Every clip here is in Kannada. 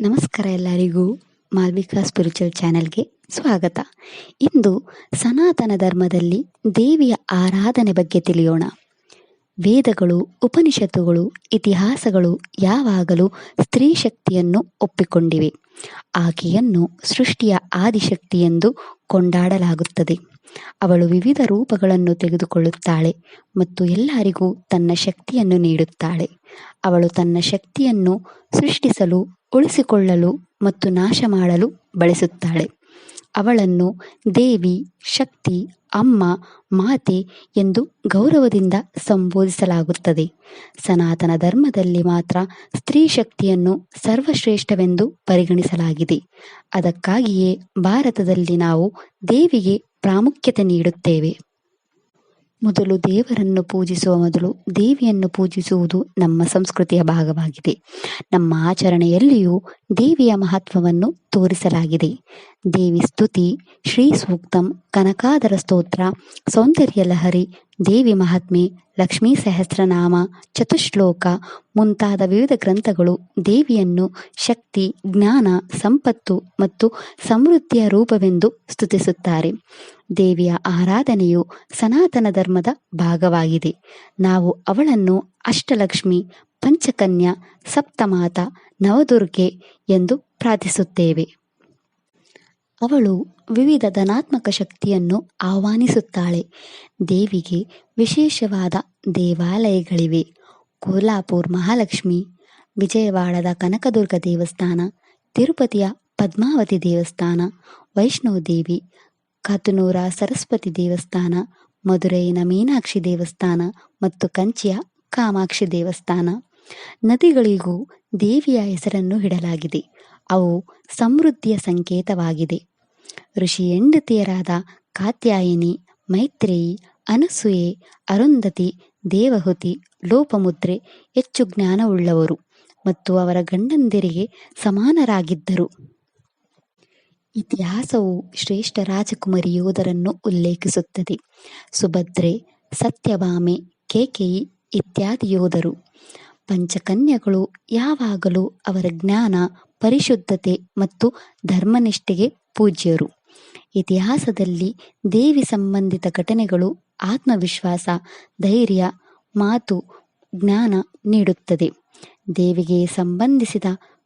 ನಮಸ್ಕಾರ ಎಲ್ಲರಿಗೂ. ಮಾಲ್ವಿಕಾ ಸ್ಪಿರಿಚುವಲ್ ಚಾನೆಲ್ಗೆ ಸ್ವಾಗತ. ಇಂದು ಸನಾತನ ಧರ್ಮದಲ್ಲಿ ದೇವಿಯ ಆರಾಧನೆ ಬಗ್ಗೆ ತಿಳಿಯೋಣ. ವೇದಗಳು, ಉಪನಿಷತ್ತುಗಳು, ಇತಿಹಾಸಗಳು ಯಾವಾಗಲೂ ಸ್ತ್ರೀ ಶಕ್ತಿಯನ್ನು ಒಪ್ಪಿಕೊಂಡಿವೆ. ಆಕೆಯನ್ನು ಸೃಷ್ಟಿಯ ಆದಿಶಕ್ತಿ ಎಂದು ಕೊಂಡಾಡಲಾಗುತ್ತದೆ. ಅವಳು ವಿವಿಧ ರೂಪಗಳನ್ನು ತೆಗೆದುಕೊಳ್ಳುತ್ತಾಳೆ ಮತ್ತು ಎಲ್ಲರಿಗೂ ತನ್ನ ಶಕ್ತಿಯನ್ನು ನೀಡುತ್ತಾಳೆ. ಅವಳು ತನ್ನ ಶಕ್ತಿಯನ್ನು ಸೃಷ್ಟಿಸಲು, ಉಳಿಸಿಕೊಳ್ಳಲು ಮತ್ತು ನಾಶ ಮಾಡಲು ಬಳಸುತ್ತಾಳೆ. ಅವಳನ್ನು ದೇವಿ, ಶಕ್ತಿ, ಅಮ್ಮ, ಮಾತೆ ಎಂದು ಗೌರವದಿಂದ ಸಂಬೋಧಿಸಲಾಗುತ್ತದೆ. ಸನಾತನ ಧರ್ಮದಲ್ಲಿ ಮಾತ್ರ ಸ್ತ್ರೀ ಶಕ್ತಿಯನ್ನು ಸರ್ವಶ್ರೇಷ್ಠವೆಂದು ಪರಿಗಣಿಸಲಾಗಿದೆ. ಅದಕ್ಕಾಗಿಯೇ ಭಾರತದಲ್ಲಿ ನಾವು ದೇವಿಗೆ ಪ್ರಾಮುಖ್ಯತೆ ನೀಡುತ್ತೇವೆ. ಮೊದಲು ದೇವರನ್ನು ಪೂಜಿಸುವ ಮೊದಲು ದೇವಿಯನ್ನು ಪೂಜಿಸುವುದು ನಮ್ಮ ಸಂಸ್ಕೃತಿಯ ಭಾಗವಾಗಿದೆ. ನಮ್ಮ ಆಚರಣೆಯಲ್ಲಿಯೂ ದೇವಿಯ ಮಹತ್ವವನ್ನು ತೋರಿಸಲಾಗಿದೆ. ದೇವಿ ಸ್ತುತಿ, ಶ್ರೀ ಸೂಕ್ತಂ, ಕನಕಾಧರ ಸ್ತೋತ್ರ, ಸೌಂದರ್ಯ ಲಹರಿ, ದೇವಿ ಮಹಾತ್ಮೆ, ಲಕ್ಷ್ಮೀ ಸಹಸ್ರನಾಮ, ಚತುಶ್ಲೋಕ ಮುಂತಾದ ವಿವಿಧ ಗ್ರಂಥಗಳು ದೇವಿಯನ್ನು ಶಕ್ತಿ, ಜ್ಞಾನ, ಸಂಪತ್ತು ಮತ್ತು ಸಮೃದ್ಧಿಯ ರೂಪವೆಂದು ಸ್ತುತಿಸುತ್ತಾರೆ. ದೇವಿಯ ಆರಾಧನೆಯು ಸನಾತನ ಧರ್ಮದ ಭಾಗವಾಗಿದೆ. ನಾವು ಅವಳನ್ನು ಅಷ್ಟಲಕ್ಷ್ಮಿ, ಪಂಚಕನ್ಯಾ, ಸಪ್ತಮಾತ, ನವದುರ್ಗೆ ಎಂದು ಪ್ರಾರ್ಥಿಸುತ್ತೇವೆ. ಅವಳು ವಿವಿಧ ಧನಾತ್ಮಕ ಶಕ್ತಿಯನ್ನು ಆಹ್ವಾನಿಸುತ್ತಾಳೆ. ದೇವಿಗೆ ವಿಶೇಷವಾದ ದೇವಾಲಯಗಳಿವೆ. ಕೋಲ್ಹಾಪುರ ಮಹಾಲಕ್ಷ್ಮಿ, ವಿಜಯವಾಡದ ಕನಕದುರ್ಗ ದೇವಸ್ಥಾನ, ತಿರುಪತಿಯ ಪದ್ಮಾವತಿ ದೇವಸ್ಥಾನ, ವೈಷ್ಣೋದೇವಿ, ಕಾತನೂರ ಸರಸ್ವತಿ ದೇವಸ್ಥಾನ, ಮಧುರೈನ ಮೀನಾಕ್ಷಿ ದೇವಸ್ಥಾನ ಮತ್ತು ಕಂಚಿಯ ಕಾಮಾಕ್ಷಿ ದೇವಸ್ಥಾನ. ನದಿಗಳಿಗೂ ದೇವಿಯ ಹೆಸರನ್ನು ಇಡಲಾಗಿದೆ. ಅವು ಸಮೃದ್ಧಿಯ ಸಂಕೇತವಾಗಿದೆ. ಋಷಿ ಹೆಂಡತಿಯರಾದ ಕಾತ್ಯಾಯಿನಿ, ಮೈತ್ರೇಯಿ, ಅನಸೂಯೆ, ಅರುಂಧತಿ, ದೇವಹೂತಿ, ಲೋಪಮುದ್ರೆ ಹೆಚ್ಚು ಜ್ಞಾನವುಳ್ಳವರು ಮತ್ತು ಅವರ ಗಂಡಂದಿರಿಗೆ ಸಮಾನರಾಗಿದ್ದರು. ಇತಿಹಾಸವು ಶ್ರೇಷ್ಠ ರಾಜಕುಮಾರಿ ಯೋಧರನ್ನು ಉಲ್ಲೇಖಿಸುತ್ತದೆ. ಸುಭದ್ರೆ, ಸತ್ಯಭಾಮೆ, ಕೇಕಯಿ ಇತ್ಯಾದಿ ಯೋಧರು. ಪಂಚಕನ್ಯಗಳು ಯಾವಾಗಲೂ ಅವರ ಜ್ಞಾನ, ಪರಿಶುದ್ಧತೆ ಮತ್ತು ಧರ್ಮನಿಷ್ಠೆಗೆ ಪೂಜ್ಯರು. ಇತಿಹಾಸದಲ್ಲಿ ದೇವಿ ಸಂಬಂಧಿತ ಘಟನೆಗಳು ಆತ್ಮವಿಶ್ವಾಸ, ಧೈರ್ಯ, ಮಾತು, ಜ್ಞಾನ ನೀಡುತ್ತದೆ. ದೇವಿಗೆ ಸಂಬಂಧಿಸಿದ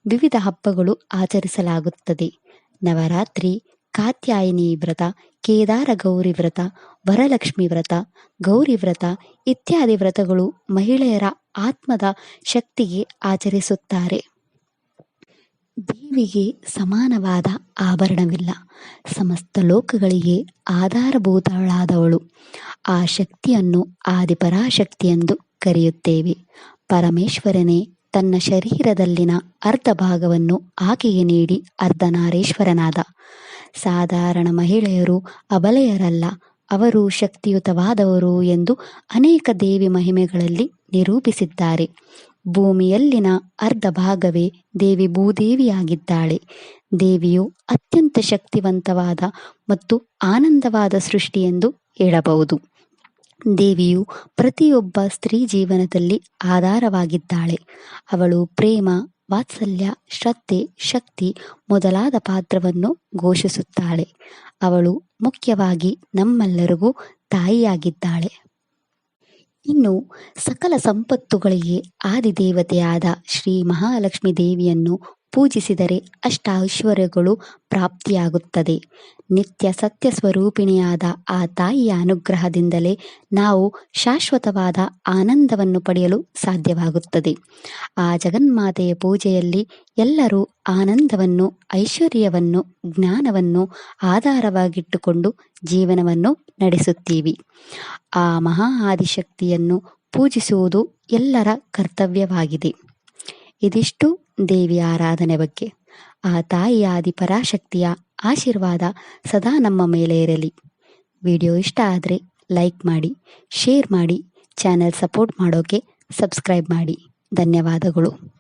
ವಿವಿಧ ಹಬ್ಬಗಳು ಆಚರಿಸಲಾಗುತ್ತದೆ. ನವರಾತ್ರಿ, ಕಾತ್ಯಾಯಿನಿ ವ್ರತ, ಕೇದಾರ ಗೌರಿ ವ್ರತ, ವರಲಕ್ಷ್ಮಿ ವ್ರತ, ಗೌರಿ ವ್ರತ ಇತ್ಯಾದಿ ವ್ರತಗಳು ಮಹಿಳೆಯರ ಆತ್ಮದ ಶಕ್ತಿಗೆ ಆಚರಿಸುತ್ತಾರೆ. ದೇವಿಗೆ ಸಮಾನವಾದ ಆಭರಣವಿಲ್ಲ. ಸಮಸ್ತ ಲೋಕಗಳಿಗೆ ಆಧಾರಭೂತಳಾದವಳು. ಆ ಶಕ್ತಿಯನ್ನು ಆದಿಪರಾಶಕ್ತಿ ಎಂದು ಕರೆಯುತ್ತೇವೆ. ಪರಮೇಶ್ವರನೇ ತನ್ನ ಶರೀರದಲ್ಲಿನ ಅರ್ಧ ಭಾಗವನ್ನು ಆಕೆಗೆ ನೀಡಿ ಅರ್ಧನಾರೀಶ್ವರನಾದ. ಸಾಧಾರಣ ಮಹಿಳೆಯರು ಅಬಲೆಯರಲ್ಲ, ಅವರು ಶಕ್ತಿಯುತವಾದವರು ಎಂದು ಅನೇಕ ದೇವಿ ಮಹಿಮೆಗಳಲ್ಲಿ ನಿರೂಪಿಸಿದ್ದಾರೆ. ಭೂಮಿಯಲ್ಲಿನ ಅರ್ಧ ಭಾಗವೇ ದೇವಿ ಭೂದೇವಿಯಾಗಿದ್ದಾಳೆ. ದೇವಿಯು ಅತ್ಯಂತ ಶಕ್ತಿವಂತವಾದ ಮತ್ತು ಆನಂದವಾದ ಸೃಷ್ಟಿ ಎಂದು ಹೇಳಬಹುದು. ದೇವಿಯು ಪ್ರತಿಯೊಬ್ಬ ಸ್ತ್ರೀ ಜೀವನದಲ್ಲಿ ಆಧಾರವಾಗಿದ್ದಾಳೆ. ಅವಳು ಪ್ರೇಮ, ವಾತ್ಸಲ್ಯ, ಶ್ರದ್ಧೆ, ಶಕ್ತಿ ಮೊದಲಾದ ಪಾತ್ರವನ್ನು ಘೋಷಿಸುತ್ತಾಳೆ. ಅವಳು ಮುಖ್ಯವಾಗಿ ನಮ್ಮೆಲ್ಲರಿಗೂ ತಾಯಿಯಾಗಿದ್ದಾಳೆ. ಇನ್ನು ಸಕಲ ಸಂಪತ್ತುಗಳಿಗೆ ಆದಿದೇವತೆಯಾದ ಶ್ರೀ ಮಹಾಲಕ್ಷ್ಮೀ ದೇವಿಯನ್ನು ಪೂಜಿಸಿದರೆ ಅಷ್ಟ ಐಶ್ವರ್ಯಗಳು ಪ್ರಾಪ್ತಿಯಾಗುತ್ತದೆ. ನಿತ್ಯ ಸತ್ಯ ಸ್ವರೂಪಿಣಿಯಾದ ಆ ತಾಯಿಯ ಅನುಗ್ರಹದಿಂದಲೇ ನಾವು ಶಾಶ್ವತವಾದ ಆನಂದವನ್ನು ಪಡೆಯಲು ಸಾಧ್ಯವಾಗುತ್ತದೆ. ಆ ಜಗನ್ಮಾತೆಯ ಪೂಜೆಯಲ್ಲಿ ಎಲ್ಲರೂ ಆನಂದವನ್ನು, ಐಶ್ವರ್ಯವನ್ನು, ಜ್ಞಾನವನ್ನು ಆಧಾರವಾಗಿಟ್ಟುಕೊಂಡು ಜೀವನವನ್ನು ನಡೆಸುತ್ತೀವಿ. ಆ ಮಹಾ ಆದಿಶಕ್ತಿಯನ್ನು ಪೂಜಿಸುವುದು ಎಲ್ಲರ ಕರ್ತವ್ಯವಾಗಿದೆ. ಇದಿಷ್ಟು ದೇವಿಯ ಆರಾಧನೆ ಬಗ್ಗೆ. ಆ ತಾಯಿಯ ಆದಿಪರಾಶಕ್ತಿಯ ಆಶೀರ್ವಾದ ಸದಾ ನಮ್ಮ ಮೇಲೆ ಇರಲಿ. ವಿಡಿಯೋ ಇಷ್ಟ ಆದರೆ ಲೈಕ್ ಮಾಡಿ, ಶೇರ್ ಮಾಡಿ, ಚಾನೆಲ್ ಸಪೋರ್ಟ್ ಮಾಡೋಕೆ ಸಬ್ಸ್ಕ್ರೈಬ್ ಮಾಡಿ. ಧನ್ಯವಾದಗಳು.